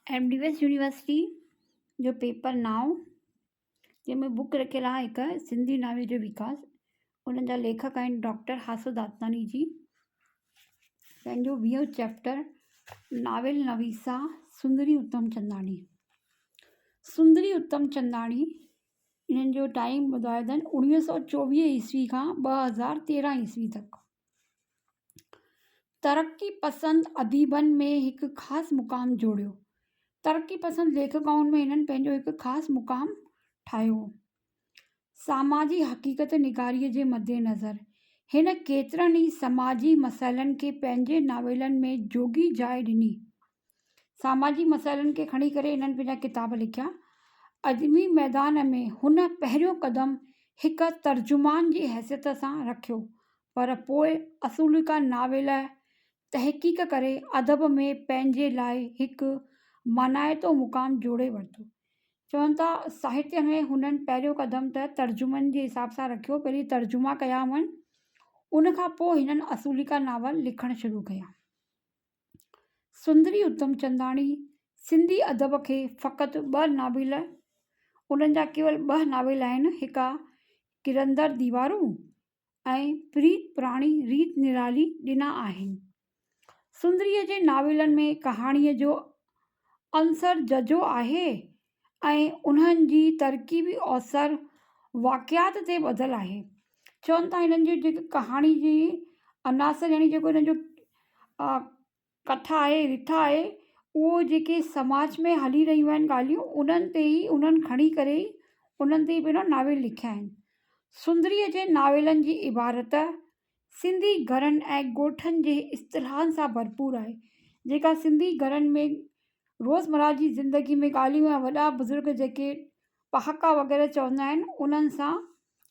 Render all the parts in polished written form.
MDS university जो paper नाव जंहिंमें बुक रखियल आहे हिकु सिंधी नावे जो विकास। उन्हनि जा लेखक आहिनि डॉक्टर हासू दातनानी जी। पंहिंजो 20 चैप्टर नावेल नवीसा सुंदरी उत्तम चंदाणी। सुंदरी उत्तम चंदाणी इन्हनि जो टाइम ॿुधायो अथनि 1924 ईस्वी खां 2013 ईस्वी तक। तरक़ी पसंदि अदीबनि में हिकु ख़ासि मुक़ाम जोड़ियो। तरक़ी पसंदि लेखकाउनि में हिननि पंहिंजो हिकु ख़ासि मुक़ाम ठाहियो। समाजी हक़ीक़त निगारीअ जे मद्देनज़र हिन केतिरनि ई समाजी मसइलनि खे पंहिंजे नावेलनि में जोगी जाइ ॾिनी। समाजी मसइलनि खे खणी करे हिननि पंहिंजा किताब लिखिया। अदबी मैदान में हुन पहिरियों क़दम हिकु तर्जुमान जी हैसियत सां रखियो, पर पोइ असूलिका नावेल तहक़ीक़ करे अदब में पंहिंजे लाइ हिकु मानाइतो मुक़ाम जोड़े वरितो। चवनि था साहित्य में हुननि पहिरियों क़दम त तर्जुमनि जे हिसाब सां रखियो, पहिरीं तर्जुमा कया हुअनि, उनखां पोइ हिननि असूलिका नावल लिखणु शुरू कया। सुंदरी उत्तम चंदाणी सिंधी अदब खे फ़क़ति 2 नावेल, उन्हनि जा केवल 2 नावेल आहिनि, हिकु आहे किरंदर दीवारूं ऐं प्रीत पुराणी रीत निराली ॾिना आहिनि। सुंदरीअ जे नावेलनि में कहाणीअ जो अंसर जजो आहे ऐं उन्हनि जी तरकीबी औसर वाक़ियात ते ॿधलु आहे। चवनि था हिननि जी जेकी कहाणी जी अनासर यानी जेको हिननि जो कथा आहे, रिथा आहे, उहो जेके समाज में हली रहियूं आहिनि ॻाल्हियूं, उन्हनि ते ई उन्हनि खणी करे उन्हनि ते ई पहिरियों नावेल लिखिया आहिनि। सुंदरीअ जे नावेलनि जी इबारत सिंधी घरनि ऐं ॻोठनि जे इस्तिलाहनि सां भरपूर आहे, जेका सिंधी घरनि में रोज़मर्रा जी ज़िंदगी में ॻाल्हियूं ऐं वॾा बुज़ुर्ग जेके पहाका वग़ैरह चवंदा आहिनि, उन्हनि सां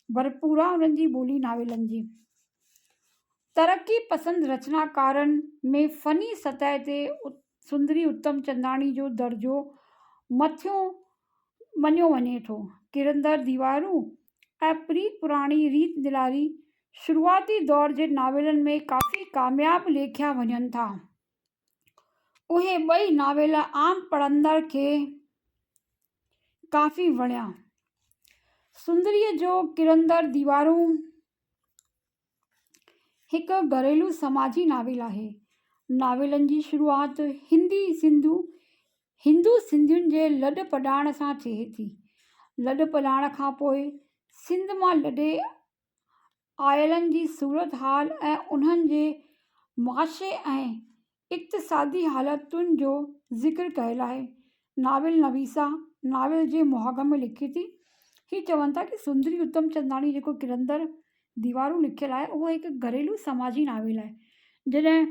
भरपूर आहे उन्हनि जी ॿोली नावेलनि जी। तरक़ी पसंदि रचनाकारनि में फ़नी सतह ते सुंदरी उत्तम चंदाणी जो दर्जो मथियों मञियो वञे थो। किरंदर दीवारूं ऐं प्रीत पुराणी रीत निराली शुरूआती दौर जे नावेलनि में काफ़ी कामयाबु लेखिया वञनि था। उहे ॿई नावेल आम पढ़ंदड़ खे काफ़ी वणिया। सुंदरीअ जो किरंदर दीवारूं हिकु घरेलू समाजी नावेल आहे। नावेलनि जी शुरूआत हिंदू सिंधियुनि जे लॾ पढ़ाइण सां थिए थी। लॾ पढ़ाइण खां पोइ सिंध मां लॾे आयलनि जी सूरत हाल ऐं उन्हनि जे मुआशे ऐं इक़्तिसादी हालतुनि जो ज़िक्र कयल आहे। नावेल नवीसा नावेल जे मुहाग में लिखे थी। ही चवनि था कि सुंदरी उत्तम चंदाणी जेको किरंदर दीवारूं लिखियलु आहे, उहो हिकु घरेलू समाजी नावेल आहे। जॾहिं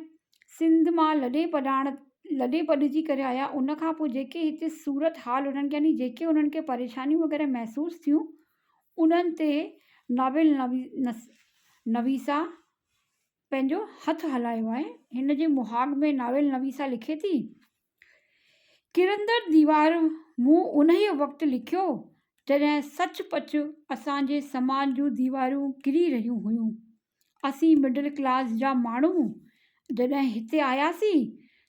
सिंध मां लॾे पढ़िजी करे आया, उनखां पोइ जेके हिते सूरत हाल उन्हनि खे यानी जेके उन्हनि खे परेशानियूं वग़ैरह महसूसु थियूं, उन्हनि ते नावेल नवीसा पंहिंजो हथु हलायो आहे। हिन जे मुहाग में नावेल नवीसा लिखे थी, किरंदर दीवार मूं उन ई वक़्तु लिखियो जॾहिं सचपच असांजे समाज जूं दीवारूं किरी रहियूं हुयूं। असीं मिडिल क्लास जा माण्हू जॾहिं हिते आयासीं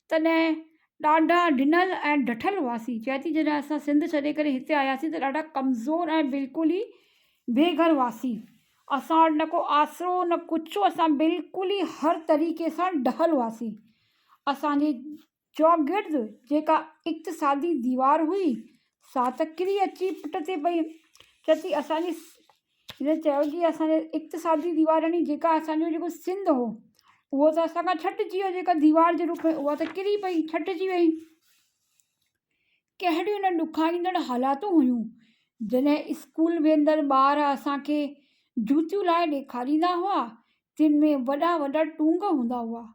तॾहिं ॾाढा ॾिनल ऐं डठल हुआसीं। चए थी जॾहिं असां सिंध छॾे करे हिते आयासीं त ॾाढा कमज़ोर ऐं बिल्कुलु ई बेघर हुआसीं। असां वटि न को आसरो न कुझु, असां बिल्कुलु ई हर तरीक़े सां ढहल हुआसीं। असांजे चौगिर्द जेका इक़्तिसादी दीवार हुई, सा त किरी अची पुट ते पई। चए थी असांजी हिन चयो कि असांजे इक़्तिसादी दीवार यानी जेका असांजो जेको सिंध हो, उहो त असांखां छटिजी वियो, जेका दीवार जे रूप में उहा त किरी पई, छटिजी वई। कहिड़ियूं न ॾुखाईंदड़ हालातूं हुयूं। जॾहिं स्कूल वेंदड़ ॿार असांखे जूतियूं लाइ ॾेखारींदा हुआ, तिन में वॾा वॾा टूंग हूंदा हुआ।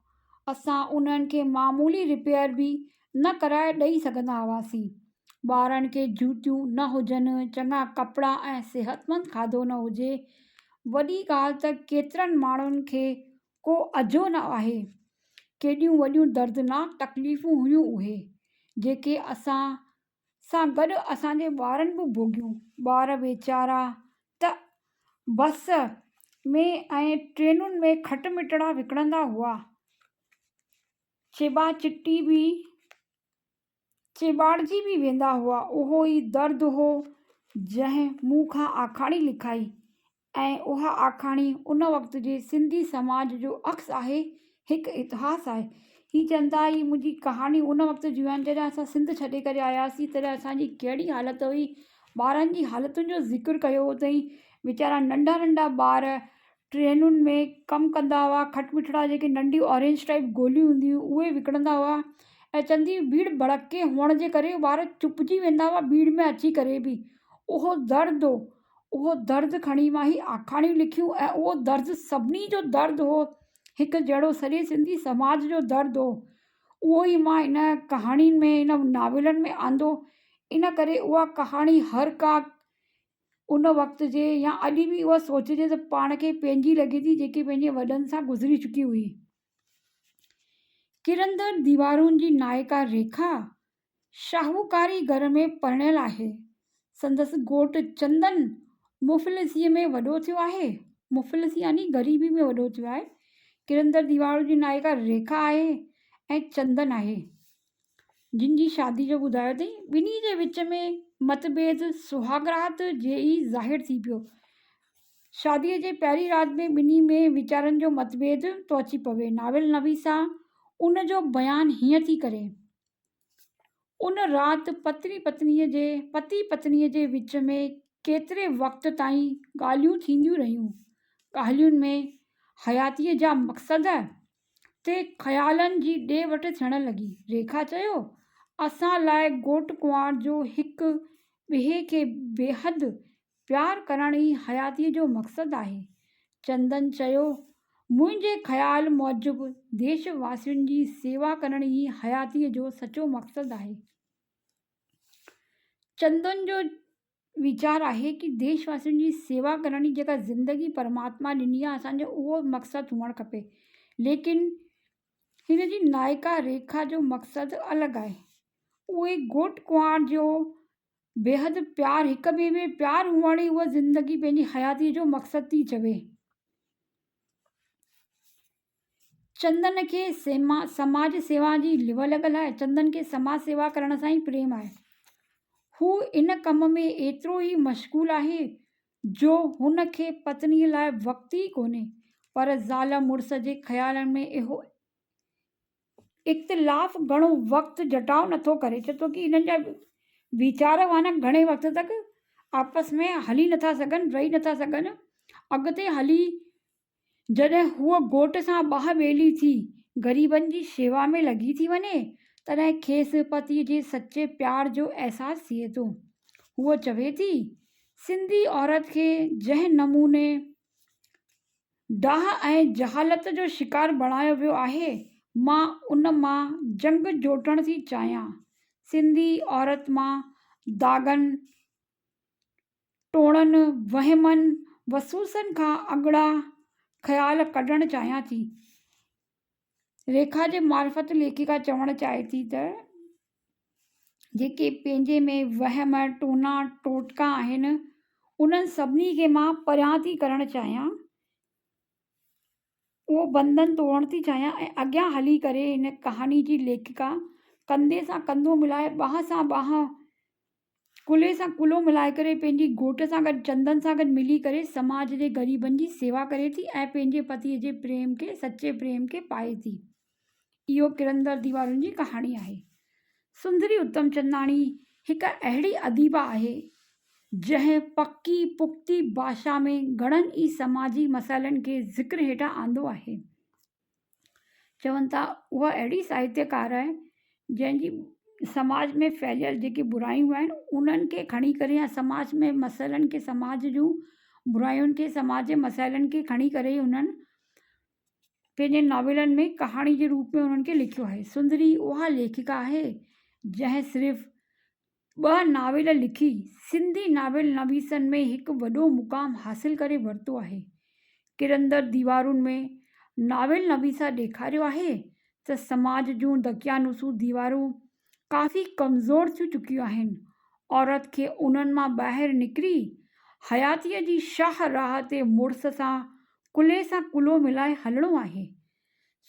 असां उन्हनि खे मामूली रिपेयर बि न कराए ॾेई सघंदा हुआसीं। ॿारनि खे जूतियूं न हुजनि, चङा कपिड़ा ऐं सिहतमंद खाधो न हुजे, वॾी ॻाल्हि त केतिरनि माण्हुनि खे को अझो न आहे। केॾियूं वॾियूं दर्दनाक तकलीफ़ूं हुयूं उहे, जेके असां सां गॾु असांजे ॿारनि बि भोॻियूं। ॿार वेचारा त बस में ऐं ट्रेनुनि में खट मिठड़ा विकिणंदा हुआ। चिबा चिटी बि चिबाड़जी बि वेंदा हुआ। उहो ई दर्द हो जंहिं मूं खां आखाणी लिखाई, ऐं उहा आखाणी उन वक़्त जे सिंधी समाज जो अक्स आहे, हिकु इतिहास आहे। ही चवंदा ही मुंहिंजी कहाणी उन वक़्त जूं आहिनि जॾहिं असां सिंध छॾे करे आयासीं, तॾहिं असांजी कहिड़ी हालत हुई। ॿारनि जी हालतुनि जो ज़िक्र कयो अथई। वीचारा नंढा नंढा ॿार ट्रेनुनि में कमु कंदा हुआ, खटमिठड़ा जेके नंढियूं ऑरेंज टाइप गोलियूं हूंदियूं उहे विकिणंदा हुआ। ऐं चवंदी भीड़ भड़के हुअण जे करे ॿार चुपिजी वेंदा हुआ भीड़ में अची करे बि। उहो दर्द हो, उहो दर्द खणी मां ही आखाणियूं लिखियूं, ऐं उहो दर्द सभिनी जो दर्द हो, हिकु जहिड़ो सॼे सिंधी समाज जो दर्द हो। उहो ई मां इन कहाणियुनि में, इन नावेलनि में आंदो। इन करे उहा कहाणी हर का उन वक़्त जे या अॼु बि उहा सोचिजे त पाण खे पंहिंजी लॻे थी, जेके पंहिंजे वॾनि सां गुज़री चुकी हुई। किरंदड़ दीवारुनि जी नायका रेखा शाहूकारी घर में परिणियल आहे। संदसि घोटु चंदन मुफ़लिसीअ में वॾो थियो आहे। मुफ़लिसी यानी ग़रीबी में वॾो थियो आहे। किरंदड़ दीवारुनि जी नायका रेखा आहे ऐं चंदन आहे, जिन जी शादी जो ॿुधायो अथई। ॿिन्ही जे विच में मतभेद सुहागरात जे ई ज़ाहिर थी पियो। शादीअ जे पहिरीं राति में ॿिन्ही में वीचारनि जो मतभेद थो अची पवे। नावेल नवीसा उन जो बयानु हीअं थी करे। उन राति पति पत्नीअ जे विच में केतिरे वक़्त ताईं ॻाल्हियूं थींदियूं रहियूं। ॻाल्हियुनि में हयातीअ जा मक़सद ते ख़्यालनि जी ॾे वठि थियण लॻी। रेखा चयो, असां लाइ घोटु कुंवार जो हिकु ॿिए खे बेहद प्यार करण ई हयातीअ जो मक़सदु आहे। चंदन चयो, मुंहिंजे ख़्याल मूजिबि देशवासियुनि जी सेवा करण ई हयातीअ जो सचो मक़सदु आहे। चंदन जो वीचार आहे कि देशवासियुनि जी सेवा करण जी जेका ज़िंदगी परमात्मा ॾिनी आहे असांजो, उहो मक़सदु हुअणु खपे। लेकिन हिन जी नायका रेखा जो मक़सदु अलॻि आहे। उहे घोटु कुंवार जो बेहद प्यार, हिक ॿिए में प्यार हुअण ई उहा ज़िंदगी पंहिंजी हयातीअ जो मक़सदु थी चवे। चंदन खे समाज सेवा जी लिव लॻल आहे। चंदन खे समाज सेवा करण सां ई प्रेम आहे। हू इन कम में एतिरो ई मशगूल आहे जो हुन खे पत्नीअ लाइ वक़्तु ई कोन्हे। पर ज़ाल मुड़ुस जे ख़्यालनि में इहो इख़्तिलाफ़ घणो वक़्तु जटाउ नथो करे। चए थो कि हिननि जा वीचार हुआ न घणे वक़्त तक आपस में हली नथा सघनि, रही नथा सघनि। अॻिते हली जॾहिं हूअ घोट सां ॿाह ॿेली थी ग़रीबनि जी शेवा में लॻी थी वञे, तॾहिं खेसि पतीअ जे सचे प्यार जो अहसासु थिए थो। हूअ चवे थी, सिंधी औरत खे जंहिं नमूने डाह ऐं जहालत जो शिकार बणायो वियो आहे, मां उन मां जंग जोटण थी चाहियां। सिंधी औरत मां दाग़नि, टोड़नि, वहमनि, वसूसनि खां अॻिड़ा ख़्याल कढणु चाहियां थी। रेखा जे मार्फत लेखिका चवणु चाहे थी त जेके पंहिंजे में वहम, टोना, टोटका आहिनि, उन्हनि सभिनी खे मां परियां थी करणु चाहियां। उहो बंधन तोड़णु थी चाहियां ऐं अॻियां हली करे हिन कहाणी जी लेखिका कंधे सां कंधो मिलाए, ॿाह सां ॿाह, कुल्हे सां कुल्हो मिलाए करे पंहिंजी घोट सां गॾु, चंदन सां गॾु मिली करे समाज जे ग़रीबनि जी सेवा करे थी ऐं पंहिंजे पतीअ जे प्रेम खे, सचे प्रेम खे पाए थी। इहो किरंदड़ दीवारुनि जी कहाणी आहे। सुंदरी उतमचंदाणी हिकु अहिड़ी अदीबा आहे जंहिं पकी पुख़्ती भाषा में घणनि ई समाजी मसइलनि खे ज़िक्र हेठां आंदो आहे। चवनि था उहा अहिड़ी साहित्यकार आहे जंहिंजी समाज में फैलियल जेके बुरायूं आहिनि उन्हनि खे खणी करे, या समाज में मसइलनि खे, समाज जूं बुरायुनि खे, समाज जे मसइलनि खे खणी करे ई उन्हनि पंहिंजे नॉवेलनि में कहाणी जे रूप में उन्हनि खे लिखियो आहे। सुंदरी उहा लेखिका आहे जंहिं सिर्फ़ु 2 नावेल लिखी सिंधी नावेल नवीसनि में हिकु वॾो मुक़ाम हासिल करे वरितो आहे। किरंदड़ दीवारुनि में नावेल नवीसा ॾेखारियो आहे त समाज जूं दकियानूसूं दीवारूं काफ़ी कमज़ोर थी चुकियूं आहिनि। औरत खे उन्हनि मां ॿाहिरि निकिरी हयातीअ जी शाह राह ते मुड़ुस सां, कुल्हे सां कुल्हो मिलाए हलणो आहे।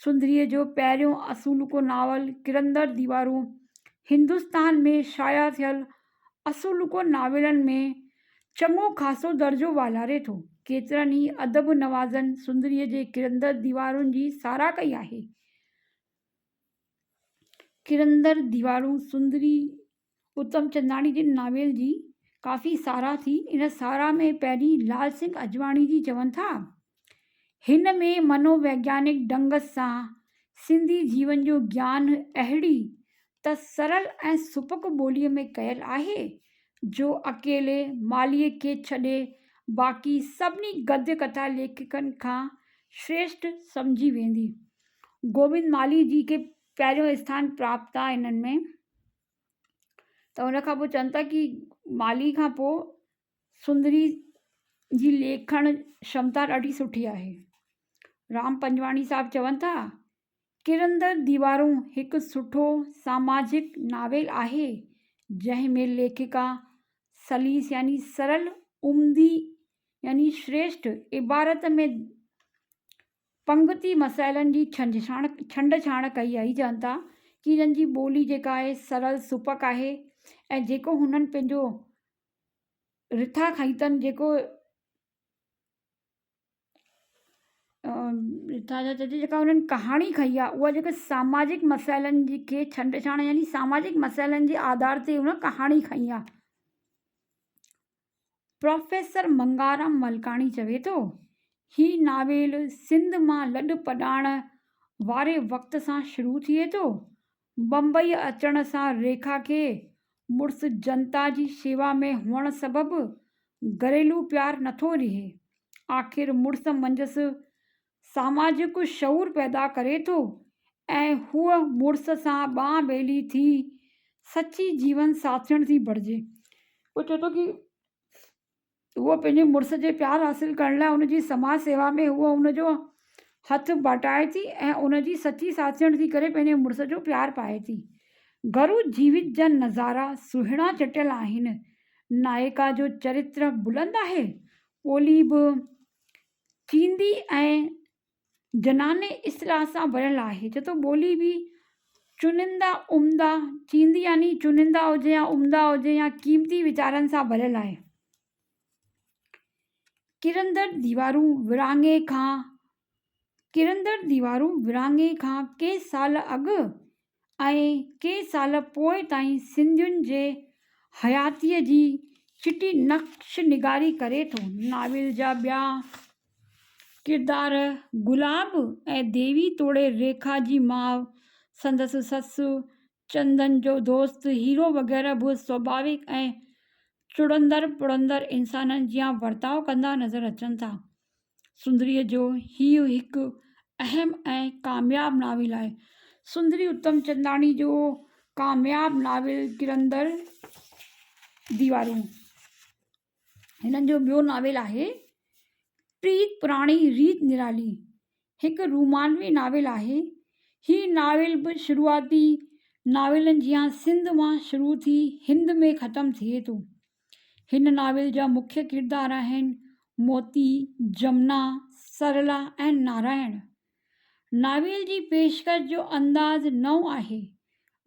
सुंदरीअ जो पहिरियों असुलको नावल किरंदड़ दीवारूं हिंदुस्तान में शाया थियल असुलुको नावेलनि में चङो ख़ासो दर्जो वालारे थो। केतिरनि ई अदब नवाज़नि सुंदरीअ जे किरंदर दीवारुनि जी साराह कई आहे। किरंदर दीवारूं सुंदरी उत्तम चंदाणी जी नावेल जी काफ़ी साराह थी। इन साराह में पहिरीं लाल सिंह अजवाणी जी चवनि था, हिन में मनोवैज्ञानिक ढंग सां सिंधी जीवन जो ज्ञान अहिड़ी त सरल ऐं सुपक ॿोलीअ में कयल आहे जो अकेले मालीअ खे छॾे बाक़ी सभिनी गद्य कथा लेखकनि खां श्रेष्ठ सम्झी वेंदी। गोविंद माली जी खे पहिरियों स्थान प्राप्त आहे इन्हनि में। त उन खां पोइ चवनि था कि माली खां पोइ सुंदरी जी लेखण क्षमता ॾाढी सुठी आहे। राम पंजवाणी साहब चवनि था, किरंदर दीवारूं हिकु सुठो सामाजिक नावेल आहे जंहिंमें लेखिका सलीस यानी सरल, उम्दी यानी श्रेष्ठ इबारत में पंगती मसाइलनि जी छंड कई आई। चवनि था कि हिननि जी ॿोली जेका आहे सरल सुपक आहे ऐं जेको हुननि पंहिंजो रिथा खई अथनि, जेको रिथा जा चइजे जेका हुननि कहाणी खई आहे, उहा जेका सामाजिक मसाइलनि जी खे छंड यानी सामाजिक मसाइलनि जे आधार ते हुन कहाणी खई आहे। प्रोफेसर मंगाराम मलकाणी चवे थो, ही नावेल सिंध मां लॾ पढ़ाइण वारे वक़्त सां शुरू थिए थो। बम्बई अचण सां रेखा खे मुड़ुस जनता जी शेवा में हुअण सबबि घरेलू प्यार नथो रहे। आख़िर मुड़ुस मंझसि सामाजिक शऊर पैदा करे थो ऐं हूअ मुड़ुस सां बांह ॿेली थी सची जीवन साथण थी बणिजे। उहो चवे थो कि उहो पंहिंजे मुड़ुस जे प्यार हासिल करण लाइ उनजी समाज सेवा में उहो उनजो हथ बटाए थी ऐं उनजी सची साथण थी करे पंहिंजे मुड़ुस जो प्यार पाए थी। घरु जीवित जा नज़ारा सुहिणा चटियल आहिनि। नायिका जो चरित्र बुलंद आहे। ॿोली बि चींदी ऐं जनाने इस्लाह सां भरियल आहे। चए थो ॿोली बि चुनिंदा उम्दा, चींदी यानी चुनिंदा हुजे या उम्दा हुजे या क़ीमती वीचारनि सां भरियल आहे। किरंदर दीवारूं विराङे खां के साल अॻु ऐं के साल पोइ ताईं सिंधियुनि जे हयातीअ जी चिटी नक्श निगारी करे थो। नावेल जा ॿिया किरदार गुलाब ऐं देवी तोड़े रेखा जी माउ, संदसि ससु, चंदन जो दोस्त हीरो वग़ैरह बि स्वाभाविक ऐं चुड़ंदड़ पुड़ंदड़ इंसाननि जिया वर्ताव कंदा नज़र अचनि था। सुंदरीअ जो हीउ हिकु अहम ऐं कामयाबु नावेल आहे। सुंदरी उत्तम चंदाणी जो कामयाबु नावेल किरंदर दीवारूं। हिननि जो ॿियो नावेल आहे प्रीत पुराणी रीत निराली, हिकु रोमानवी नावेल आहे। हीअ नावेल बि शुरूआती नावेलनि जिया सिंध मां शुरू थी हिंद में ख़तमु थिए थो। हिन नावेल जा मुख्य किरदार आहिनि मोती, जमुना, सरला ऐं नारायण। नावेल जी पेशकश जो अंदाज़ नओं आहे।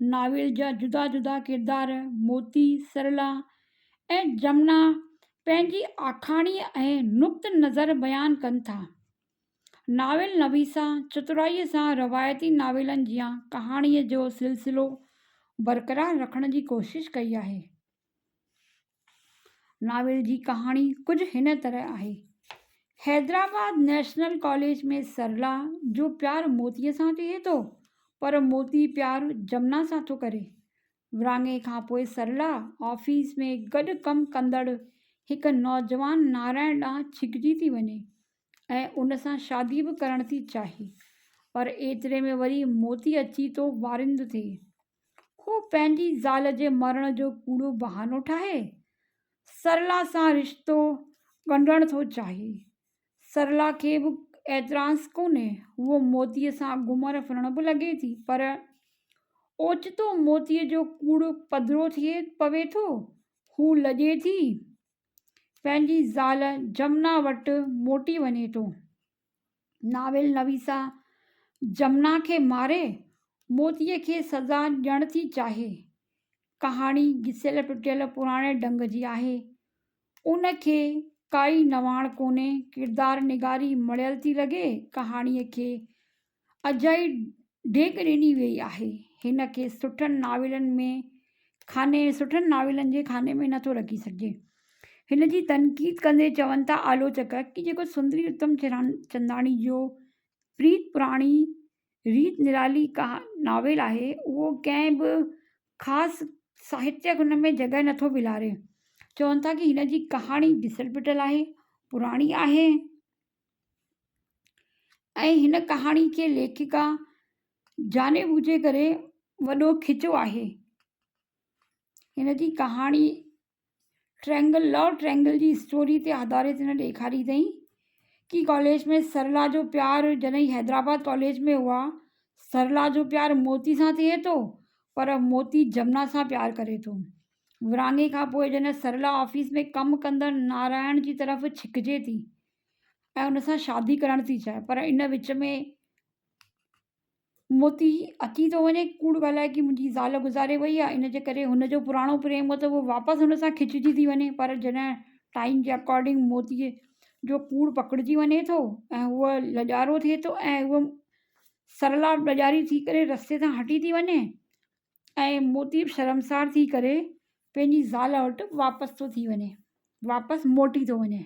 नावेल जा जुदा जुदा किरदार मोती, सरला ऐं जमुना पंहिंजी आखाणीअ ऐं नुक़्त नज़र बयानु कनि था। नावेल नवीसा चतुराईअ सां रवायती नावेलनि जिया कहाणीअ जो सिलसिलो बरक़रार रखण जी कोशिशि कई आहे। नावेल जी कहाणी कुझु हिन तरह आहे। हैदराबाद नेशनल कॉलेज में सरला जो प्यार मोतीअ सां थिए थो, पर मोती प्यार जमुना सां थो करे। विराङे खां पोइ सरला ऑफिस में गॾु कमु कंदड़ हिकु नौजवान नारायण ॾांहुं छिकिजी थी वञे ऐं उन सां शादी बि करण थी चाहे, पर एतिरे में वरी मोती अची थो वारिंद थिए। हू पंहिंजी ज़ाल जे मरण जो कूड़ो बहानो ठाहे सरला सां रिश्तो ॻंढणु थो चाहे। सरला खे बि एतिराज़ु कोन्हे, उहो मोतीअ सां घुमण फिरण बि लॻे थी, पर ओचितो मोतीअ जो कूड़ पधिरो थिए पवे थो, हू लॼे थी पंहिंजी ज़ाल जमुना वटि मोटी वञे थो। नावेल नवीसा जमुना खे मारे मोतीअ खे सज़ा ॾियण थी चाहे। कहाणी घिसियल टुटियल पुराणे ढंग जी आहे। उनखे काई नवाण कोन्हे, किरदारु निगारी मढ़ियल थी लॻे, कहाणीअ खे अजाई ढेक ॾिनी वई आहे। हिन खे सुठनि नाविलनि जे खाने में नथो रखी सघिजे। हिन जी तनक़ीद कंदे चवनि था आलोचक कि जेको सुंदरी उत्तम चंदाणी जो प्रीत पुराणी रीत निराली नावेल आहे, उहो कंहिं बि ख़ासि साहित्यक हुन में जॻह नथो मिलारे। चवनि था कि हिन जी कहाणी घिसियल पिटियल आहे, पुराणी आहे ऐं हिन कहाणी खे लेखिका जाने बूझे करे वॾो खिचो आहे। हिन जी कहाणी लव ट्रायंगल जी स्टोरी ते आधारित हिन ॾेखारी अथई कि कॉलेज में सरला जो प्यारु जॾहिं हैदराबाद कॉलेज में हुआ, सरला जो प्यारु मोती सां थिए थो, पर मोती जमुना सां प्यारु करे थो। विरहाङे खां पोइ जॾहिं सरला ऑफिस में कमु कंदड़ नारायण जी तरफ़ छिकिजे थी ऐं उन सां शादी करणु थी चाहे, पर इन विच में मोती अची थो वञे कूड़ ॻाल्हाए कि मुंहिंजी ज़ाल गुज़ारे वई आहे, इन जे करे हुनजो पुराणो प्रेम हो त उहो वापसि हुन सां खिचजी थी वञे। पर जॾहिं टाइम जे अकॉर्डिंग मोतीअ जो कूड़ पकड़िजी वञे थो ऐं उहो लॼारो थिए थो ऐं उहो सरला लॼारी थी करे रस्ते तां हटी थी वञे ऐं मोती शर्मसार थी करे पंहिंजी ज़ाल वटि वापसि थो थी वञे, वापसि मोटी थो वञे।